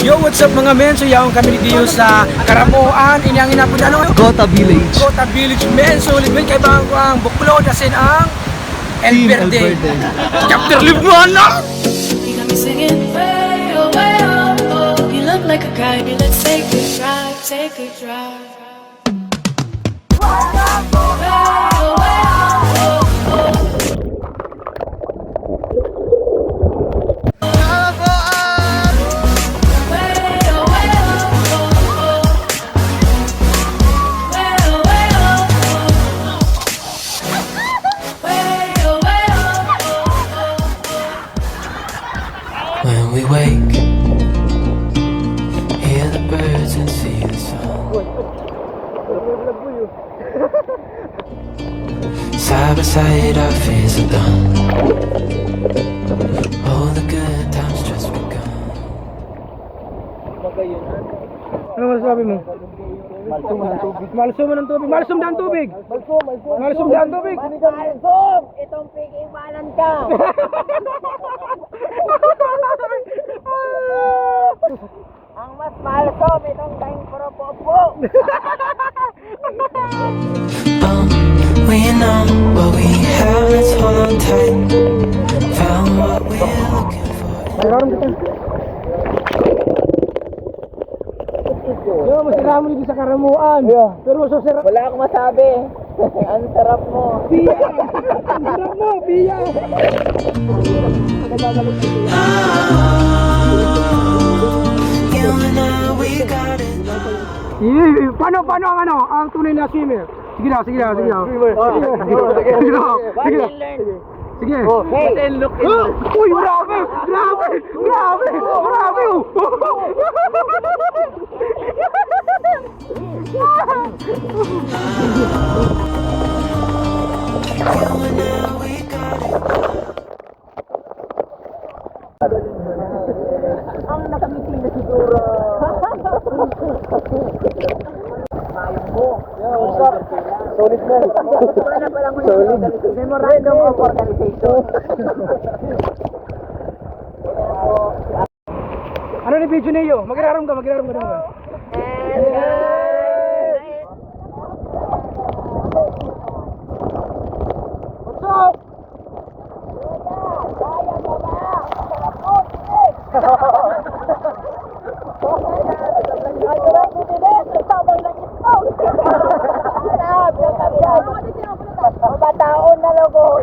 Yo, what's up mga men? So yaong kami dito sa Karamuan. Inyang inapunta ano? Gota Village. Gota Village men. So ulit men kay bang ang Buklod asin ang El Team El Verde. Verde. Chapter live mo na! You got me singing way, oh, way, oh, oh. You look like a guy, let's take a drive, take a drive. Way, oh, way, oh, oh. Way, oh, way, oh, oh. Way, oh, way, oh, oh. Way, oh, way, oh, oh. When we wake, hear the birds and see the sun. Side by side, our fears are done. All the good times just begun. Ano masasabi mo? Malsum ng tubig. Malsum ng tubig. Malsum ng tubig. Malsum! Itong pikimalan ka! Ang mas malsum, itong daing propopo! We know what we have, let's hold on tight. Found what we're looking for. Mayroon kita. Yo, masarap mo dito sa Karamuan. Pero masarap. Wala akong masabi. Ang sarap mo. Biya! Ang sarap mo, biya! You and I, we got it. Paano ang ano? Ang tunay na swimmer? Sige na. Sige na. Sige na. Sige. Hey! Look Uy, grabe! Ang nakangiti na siguro. Mayong mo. Solid na. Wala pa lang solid. Memorandum of organization. Ano ni video niyo? Magirarom ka naman. What's up? Mabataon na logo.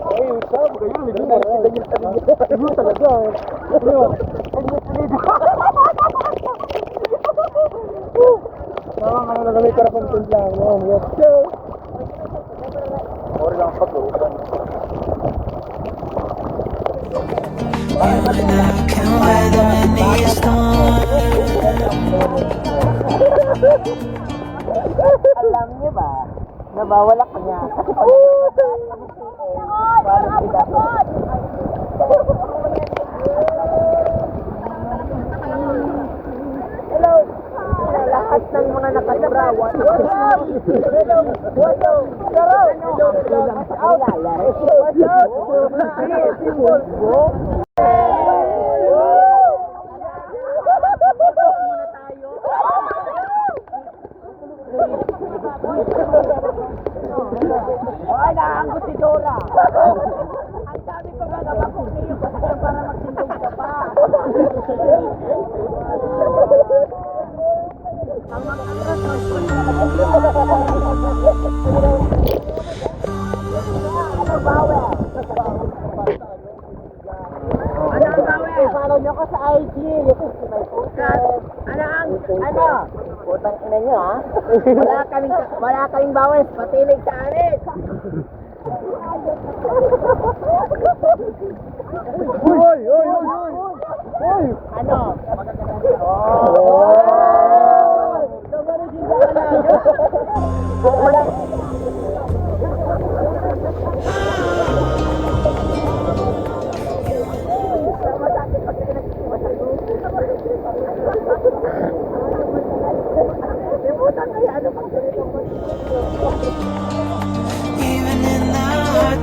Ay, usap kayo. Medyo talaga. Tawang ano na kami para content lang. Yes, sir. Ori lang pa po. You and I can weather any storm. Alam niyo ba, nabawala ka niya. Hello! Lahat ng mga nakatrawan. Hello! What's up? Ay, naanggot si Dora. Ang sabi ko nga naman kung niyo kasi para magtindog ka pa. Ang mga ano bawel? Ano ang bawel? Follow nyo ko sa IG. Ano? Putang ina nyo ha? Wala kaming bawel. Patilig sa amin. Hoy! Ano? Even in the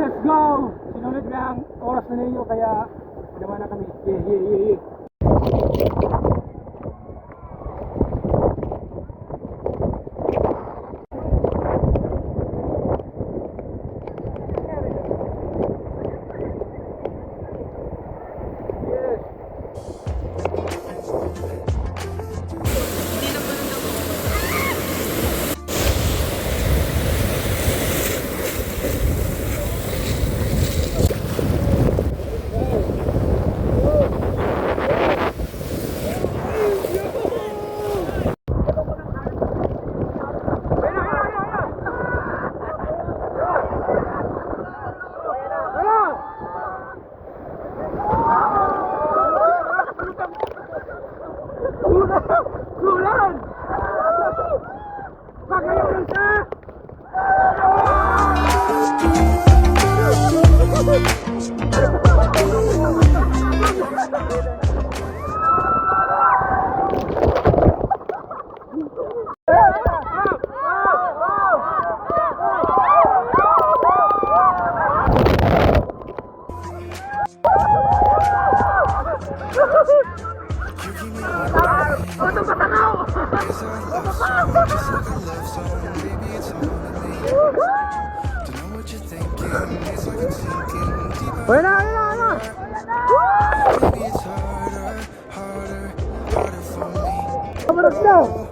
let's go! Sinunod lang oras na ninyo kaya naman na kami. Yeah. Sulan! Pagayaw lang sa! Let's go!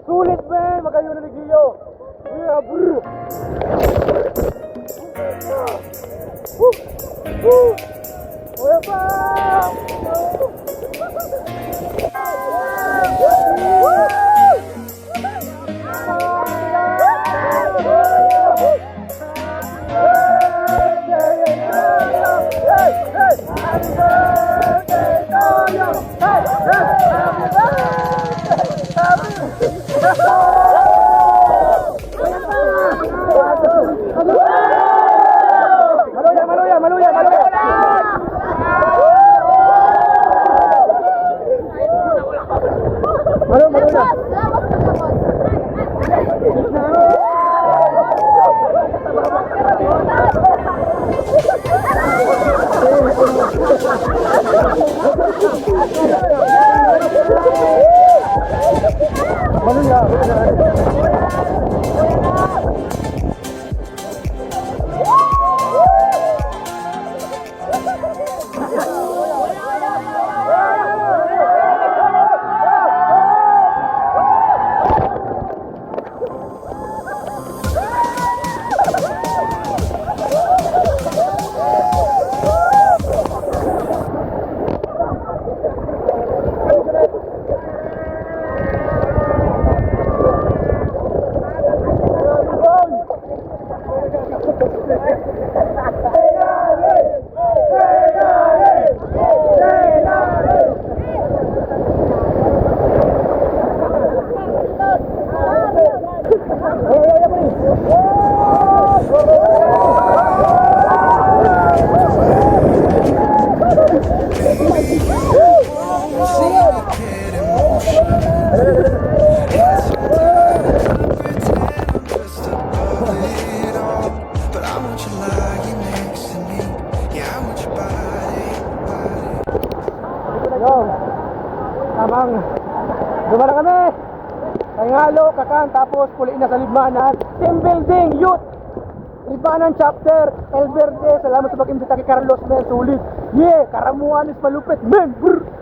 Sulit man, magayo na ni Gio. Yeah, bro. Oya pa! But I want you lying next to me. Yeah, I want your body. Yo, tamang dumara kami. Kayngalo, Kakan, tapos puliin na sa Libmanan. Team building, youth. Libmanan chapter, El Verde. Salamat sa pag-imbita kay Carlos, men. Sulit. Yeah, Karamuan is malupit, men. Brr.